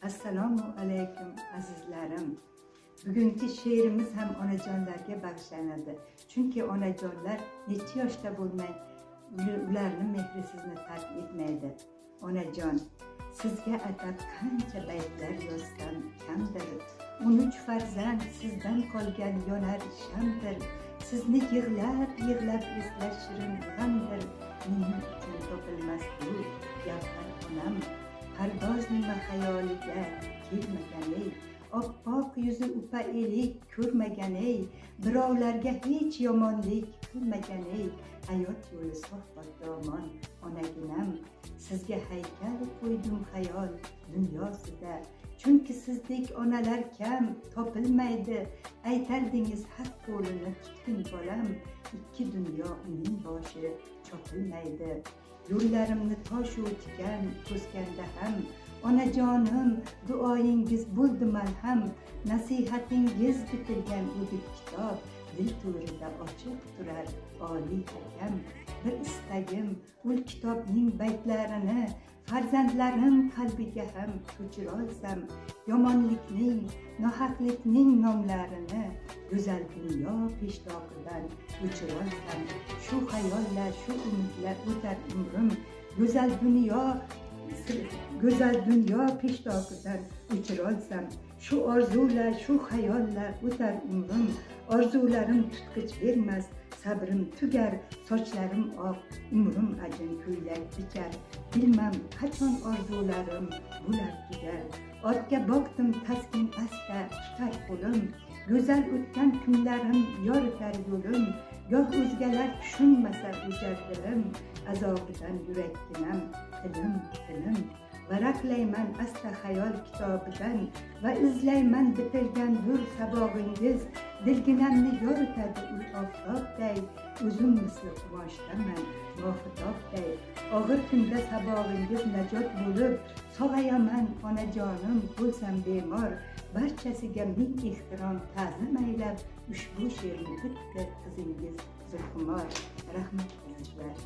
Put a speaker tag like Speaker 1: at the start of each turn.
Speaker 1: Assalomu alaykum azizlarim. Bugungi she'rimiz ham onajonlarga bag'ishlanadi. Chunki onajonlar necha yoshda bo'lmay ularning mehri sizni tark etmaydi. Onajon, sizga atab qancha baytlar yozsam kamdir. 13 farzand sizdan qolgan yonar shamdir. Sizni yig'lab eslash shirin g'amdir. Mening uchun topilmas bu gavhar onam. Pardoz nima xayoliga kelmagan ey, oppoq yuzi upa elik ko'rmagan ey, birovlarga hech yomonlik qilmagan ey, hayot yo'li sof podsomon onaginam. Sizga haykal qo'ydim xayol dunyosida, chunki sizdek onalar kam topilmaydi. Aytardingiz haq qo'lini tutgin bolam, ikki dunyo uning boshi chopilmaydi. Yo'llarimni tosh o'tgan to'sganda ham, onajonim duoyingiz bo'ldi malham. Nasihatingiz bitilgan o'dik kitob, dil to'rida ochiq turar oliy hakam. Bir istagim ul kitobning baytlarini farzandlarim qalbiga ham ko'chirolsam, yomonlikning, nohaqlikning nomlarini go'zal dunyo peshtoqidan o'chirolsam. Shu xayollar, shu umidlar o'tar umrim, go'zal dunyo peshtoqidan o'chirolsam. Shu orzular, shu xayollar o'tar umrim, orzularim tutqich bermas, sabrim tugar, sochlarim oq, umrim ajin ko'ylak bikar. Bilmam qachon orzularim bular tugar. Ortga boqdim taskin asta tutar qo'lim, go'zal o'tgan kunlarim yoritar yo'lim. Goh o'zgalar tushunmasa o'jar dilim, azobidan yurakginam tilim. Varaqlayman asta xayol kitobidan va izlayman bitilgan nur sabog'ingiz. Dilginamni yoritadi ul oftobday, o'zim misli quvoshdaman noxitobday. Og'ir kunda sabog'ingiz najot bo'lib, sog'ayaman onajonim bo'lsam bemor. Barchasiga ming ehtirom ta'zim aylab, ushbu she'rni bitdi qizingiz Zulxumor. Rahmat azizlar.